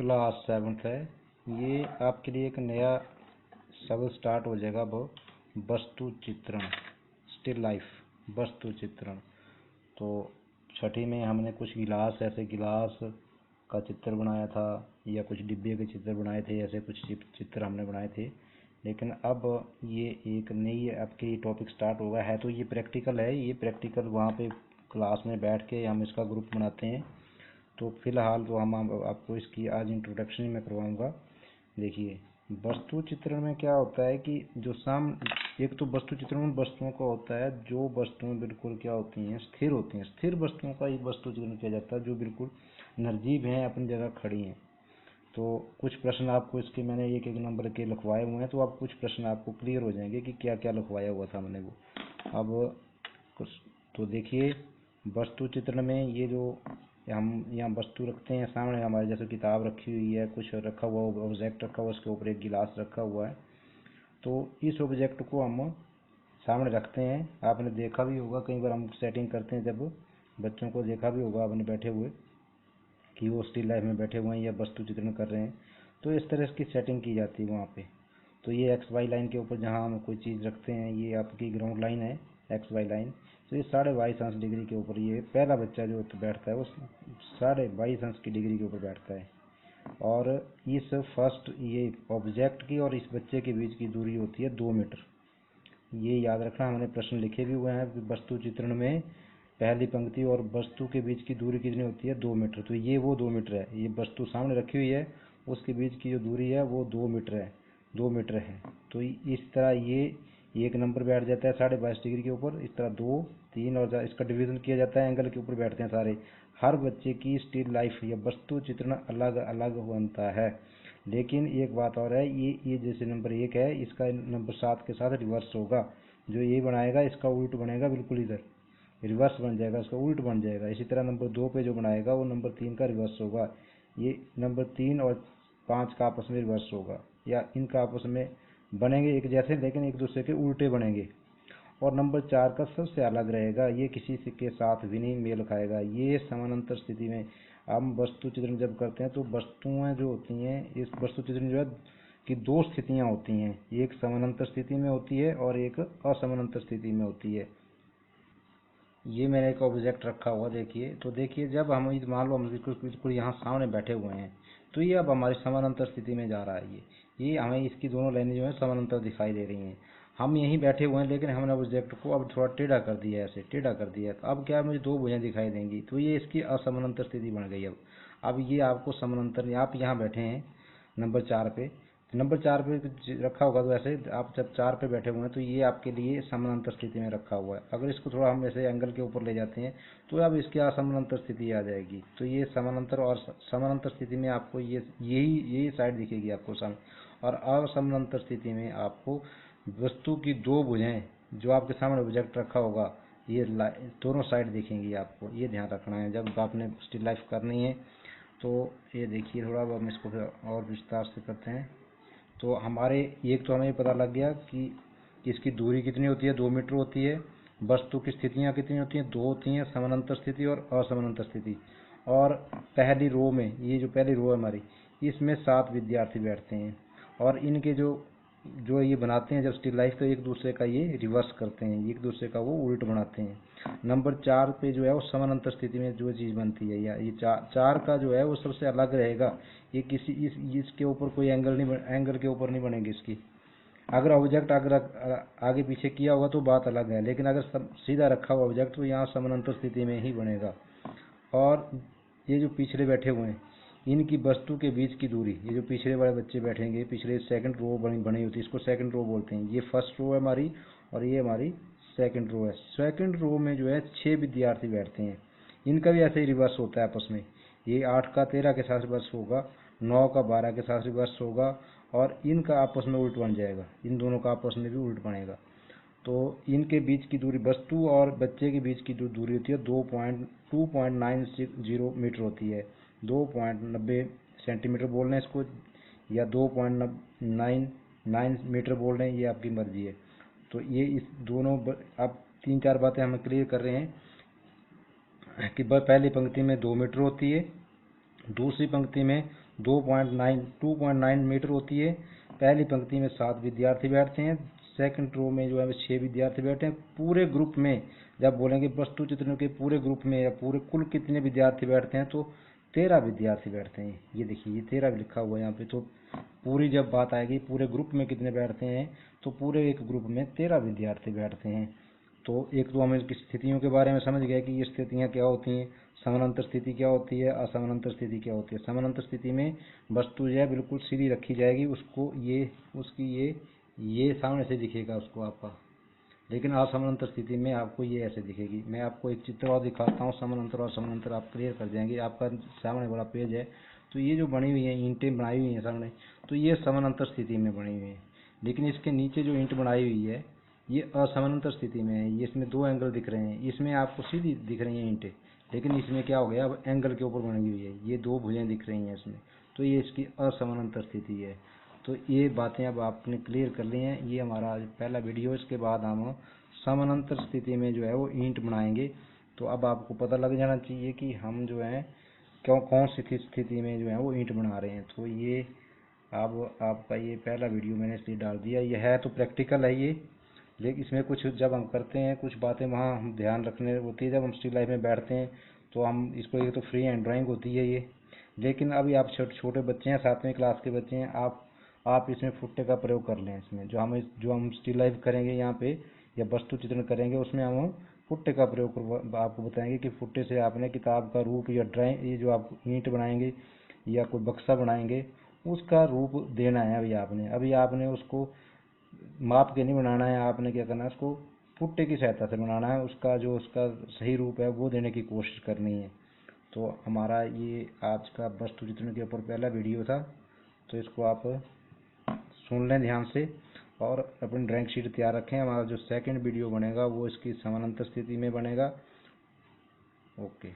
Class 7th है। ये आपके लिए एक नया शब्द स्टार्ट हो जाएगा। वो वस्तु चित्रण, स्टिल लाइफ वस्तु चित्रण। तो छठी में हमने कुछ गिलास, ऐसे गिलास का चित्र बनाया था या कुछ डिब्बे के चित्र बनाए थे, ऐसे कुछ चित्र हमने बनाए थे। लेकिन अब ये एक नई आपकी टॉपिक स्टार्ट होगा है। तो ये प्रैक्टिकल है। ये प्रैक्टिकल वहाँ पे क्लास में बैठ के हम इसका ग्रुप बनाते हैं। तो फिलहाल तो हम आपको इसकी आज इंट्रोडक्शन ही मैं करवाऊँगा। देखिए, वस्तु चित्रण में क्या होता है कि जो एक तो वस्तु चित्रण उन वस्तुओं का होता है जो वस्तुएं बिल्कुल क्या होती हैं, स्थिर होती हैं। स्थिर वस्तुओं का ये वस्तु चित्रण किया जाता है जो बिल्कुल निर्जीव हैं, अपनी जगह खड़ी हैं। तो कुछ प्रश्न आपको इसके मैंने एक एक नंबर के लिखवाए हुए हैं। तो अब कुछ प्रश्न आपको क्लियर हो जाएंगे कि क्या क्या लिखवाया हुआ था मैंने वो। अब कुछ तो देखिए, वस्तु चित्रण में ये जो हम यहाँ वस्तु रखते हैं सामने हमारे, जैसे किताब रखी हुई है, कुछ रखा हुआ ऑब्जेक्ट रखा हुआ, उसके ऊपर एक गिलास रखा हुआ है। तो इस ऑब्जेक्ट को हम सामने रखते हैं। आपने देखा भी होगा कई बार हम सेटिंग करते हैं, जब बच्चों को देखा भी होगा आपने बैठे हुए कि वो स्टिल लाइफ में बैठे हुए हैं या वस्तु चित्रण कर रहे हैं। तो इस तरह की सेटिंग की जाती है वहाँ पे। तो ये एक्स वाई लाइन के ऊपर जहाँ हम कोई चीज़ रखते हैं, ये आपकी ग्राउंड लाइन है, एक्स वाई लाइन। तो ये 22.5 डिग्री के ऊपर ये पहला बच्चा जो बैठता है वो 22.5 की डिग्री के ऊपर बैठता है। और इस फर्स्ट ये ऑब्जेक्ट की और इस बच्चे के बीच की दूरी होती है 2 मीटर। ये याद रखना, हमने प्रश्न लिखे भी हुए हैं कि वस्तु चित्रण में पहली पंक्ति और वस्तु के बीच की दूरी कितनी होती है, 2 मीटर। तो ये वो 2 मीटर है। ये वस्तु सामने रखी हुई है, उसके बीच की जो दूरी है वो 2 मीटर है, 2 मीटर है। तो इस तरह ये एक नंबर बैठ जाता है 22.5 डिग्री के ऊपर। इस तरह 2, 3 और इसका डिवीजन किया जाता है, एंगल के ऊपर बैठते हैं सारे। हर बच्चे की स्टिल लाइफ या वस्तु चित्रण अलग अलग बनता है। लेकिन एक बात और है, ये जैसे नंबर 1 है, इसका नंबर 7 के साथ रिवर्स होगा। जो ये बनाएगा इसका उल्ट बनेगा, बिल्कुल इधर रिवर्स बन जाएगा, इसका उल्ट बन जाएगा। इसी तरह नंबर 2 पे जो बनाएगा वो नंबर 3 का रिवर्स होगा। ये नंबर 3 और 5 का आपस में रिवर्स होगा, या इनका आपस में बनेंगे एक जैसे, लेकिन एक दूसरे के उल्टे बनेंगे। और नंबर 4 का सबसे अलग रहेगा, ये किसी के साथ भी नहीं मेल खाएगा। ये समानांतर स्थिति में हम वस्तु चित्रण जब करते हैं तो वस्तुएं जो होती हैं, इस वस्तु चित्रण जो है कि 2 स्थितियां होती हैं। एक समानांतर स्थिति में होती है और एक असमानांतर स्थिति में होती है। ये मैंने एक ऑब्जेक्ट रखा हुआ, देखिए। तो देखिए, जब हम मान लो हम बिल्कुल यहाँ सामने बैठे हुए हैं, तो ये अब हमारी समानांतर स्थिति में जा रहा है। ये हमें इसकी दोनों लाइनें जो है समानांतर दिखाई दे रही हैं। हम यहीं बैठे हुए हैं, लेकिन हमने ऑब्जेक्ट को अब थोड़ा टेढ़ा कर दिया है, ऐसे टेढ़ा कर दिया है। तो अब क्या है, मुझे 2 भुजाएं दिखाई देंगी। तो ये इसकी असमानांतर स्थिति बन गई। अब ये आपको समानांतर, आप यहाँ बैठे हैं नंबर 4 पे, नंबर 4 पे रखा होगा। तो ऐसे आप जब 4 पे बैठे हुए हैं तो ये आपके लिए समानांतर स्थिति में रखा हुआ है। अगर इसको थोड़ा हम ऐसे एंगल के ऊपर ले जाते हैं तो अब इसकी असमानांतर स्थिति आ जाएगी। तो ये समानांतर और समानांतर स्थिति में आपको यही साइड दिखेगी आपको सामने, और असमानांतर स्थिति में आपको वस्तु की 2 भुजाएं जो आपके सामने ऑब्जेक्ट रखा होगा, ये दोनों साइड दिखेंगी आपको। ये ध्यान रखना है जब आपने स्टिल लाइफ करनी है। तो ये देखिए, थोड़ा अब हम इसको और विस्तार से करते हैं। तो हमारे एक तो हमें पता लग गया कि इसकी दूरी कितनी होती है, 2 मीटर होती है। वस्तु की स्थितियाँ कितनी होती हैं, 2 होती हैं, समानांतर स्थिति और असमानांतर स्थिति। और पहली रो में, ये जो पहली रो है हमारी, इसमें 7 विद्यार्थी बैठते हैं। और इनके जो जो ये बनाते हैं जब स्टिल लाइफ, तो एक दूसरे का ये रिवर्स करते हैं, एक दूसरे का वो उल्ट बनाते हैं। नंबर 4 पे जो है वो समानांतर स्थिति में जो चीज़ बनती है, या ये 4 का जो है वो सबसे अलग रहेगा। ये किसी इसके ऊपर कोई एंगल के ऊपर नहीं बनेगी इसकी। अगर ऑब्जेक्ट अगर आगे पीछे किया होगा तो बात अलग है, लेकिन अगर सीधा रखा हुआ ऑब्जेक्ट तो यहाँ समानांतर स्थिति में ही बनेगा। और ये जो पिछले बैठे हुए हैं, इनकी वस्तु के बीच की दूरी, ये जो पिछले वाले बच्चे बैठेंगे, पिछले सेकंड रो बनी होती है, इसको सेकंड रो बोलते हैं। ये फर्स्ट रो है हमारी, और ये हमारी सेकंड रो है। सेकंड रो में जो है 6 विद्यार्थी बैठते हैं। इनका भी ऐसे ही रिवर्स होता है आपस में। ये 8 का 13 के साथ रिवर्स होगा, 9 का 12 के साथ रिवर्स होगा, और इनका आपस में उल्ट बन जाएगा। इन दोनों का आपस में भी उल्ट बनेगा। तो इनके बीच की दूरी, वस्तु और बच्चे के बीच की जो दूरी होती है 2.960 मीटर होती है। 2.90 सेंटीमीटर बोल रहे हैं इसको, या 2.99 मीटर बोल रहे हैं, ये आपकी मर्जी है। तो ये इस दोनों अब 3-4 बातें हम क्लियर कर रहे हैं कि पहली पंक्ति में 2 मीटर होती है, दूसरी पंक्ति में 2.9 मीटर होती है। पहली पंक्ति में 7 विद्यार्थी बैठते हैं, सेकंड रो में जो है 6 विद्यार्थी बैठते हैं। पूरे ग्रुप में जब बोलेंगे वस्तु चित्रण के पूरे ग्रुप में या पूरे कुल कितने विद्यार्थी बैठते हैं, तो 13 विद्यार्थी बैठते हैं। ये देखिए, ये 13 लिखा हुआ है यहाँ पे। तो पूरी जब बात आएगी पूरे ग्रुप में कितने बैठते हैं, तो पूरे एक ग्रुप में 13 विद्यार्थी बैठते हैं। तो एक तो हम इनकी स्थितियों के बारे में समझ गए कि ये स्थितियाँ क्या होती हैं, समानांतर स्थिति क्या होती है, असमानांतर स्थिति क्या होती है। समानांतर स्थिति में वस्तु जो है बिल्कुल सीधी रखी जाएगी, उसको ये सामने से दिखेगा उसको आपका, लेकिन असमानांतर स्थिति में आपको ये ऐसे दिखेगी। मैं आपको एक चित्र और दिखाता हूँ, समानांतर और समानांतर आप क्लियर कर जाएंगे। आपका सामने बड़ा पेज है, तो ये जो बनी हुई है ईंटें बनाई हुई हैं सामने, तो ये समानांतर स्थिति में बनी हुई है। लेकिन इसके नीचे जो ईंट बनाई हुई है ये असमानांतर स्थिति में है। ये इसमें 2 एंगल दिख रहे हैं, इसमें आपको सीधी दिख रही हैं ईंटें, लेकिन इसमें क्या हो गया, अब एंगल के ऊपर बनी हुई है, ये 2 भुजें दिख रही हैं इसमें, तो ये इसकी असमानांतर स्थिति है। तो ये बातें अब आपने क्लियर कर ली हैं। ये हमारा पहला वीडियो, इसके बाद हम समानांतर स्थिति में जो है वो ईंट बनाएंगे। तो अब आपको पता लग जाना चाहिए कि हम जो है कौन सी स्थिति में जो है वो ईंट बना रहे हैं। तो ये अब आपका ये पहला वीडियो मैंने इसलिए डाल दिया। ये है तो प्रैक्टिकल है ये, लेकिन इसमें कुछ जब हम करते हैं कुछ बातें वहाँ हम ध्यान रखने होती है। जब हम स्टिल लाइफ में बैठते हैं तो हम इसको, ये तो फ्री हैंड ड्राइंग होती है ये, लेकिन अभी आप छोटे बच्चे हैं, 7वीं क्लास के बच्चे हैं, आप इसमें फुट्टे का प्रयोग कर लें। इसमें जो हम स्टिल लाइफ करेंगे यहाँ पे या वस्तु चित्रण करेंगे, उसमें हम फुट्टे का प्रयोग आपको बताएंगे कि फुट्टे से आपने किताब का रूप या ड्राइंग, ये जो आप ईंट बनाएंगे या कोई बक्सा बनाएंगे, उसका रूप देना है। अभी आपने उसको माप के नहीं बनाना है, आपने क्या करना है, उसको फुट्टे की सहायता से बनाना है। उसका सही रूप है वो देने की कोशिश करनी है। तो हमारा ये आज का वस्तु चित्रण के ऊपर पहला वीडियो था, तो इसको आप सुन लें ध्यान से और अपनी ड्राइंग शीट तैयार रखें। हमारा जो सेकंड वीडियो बनेगा वो इसकी समानांतर स्थिति में बनेगा। ओके।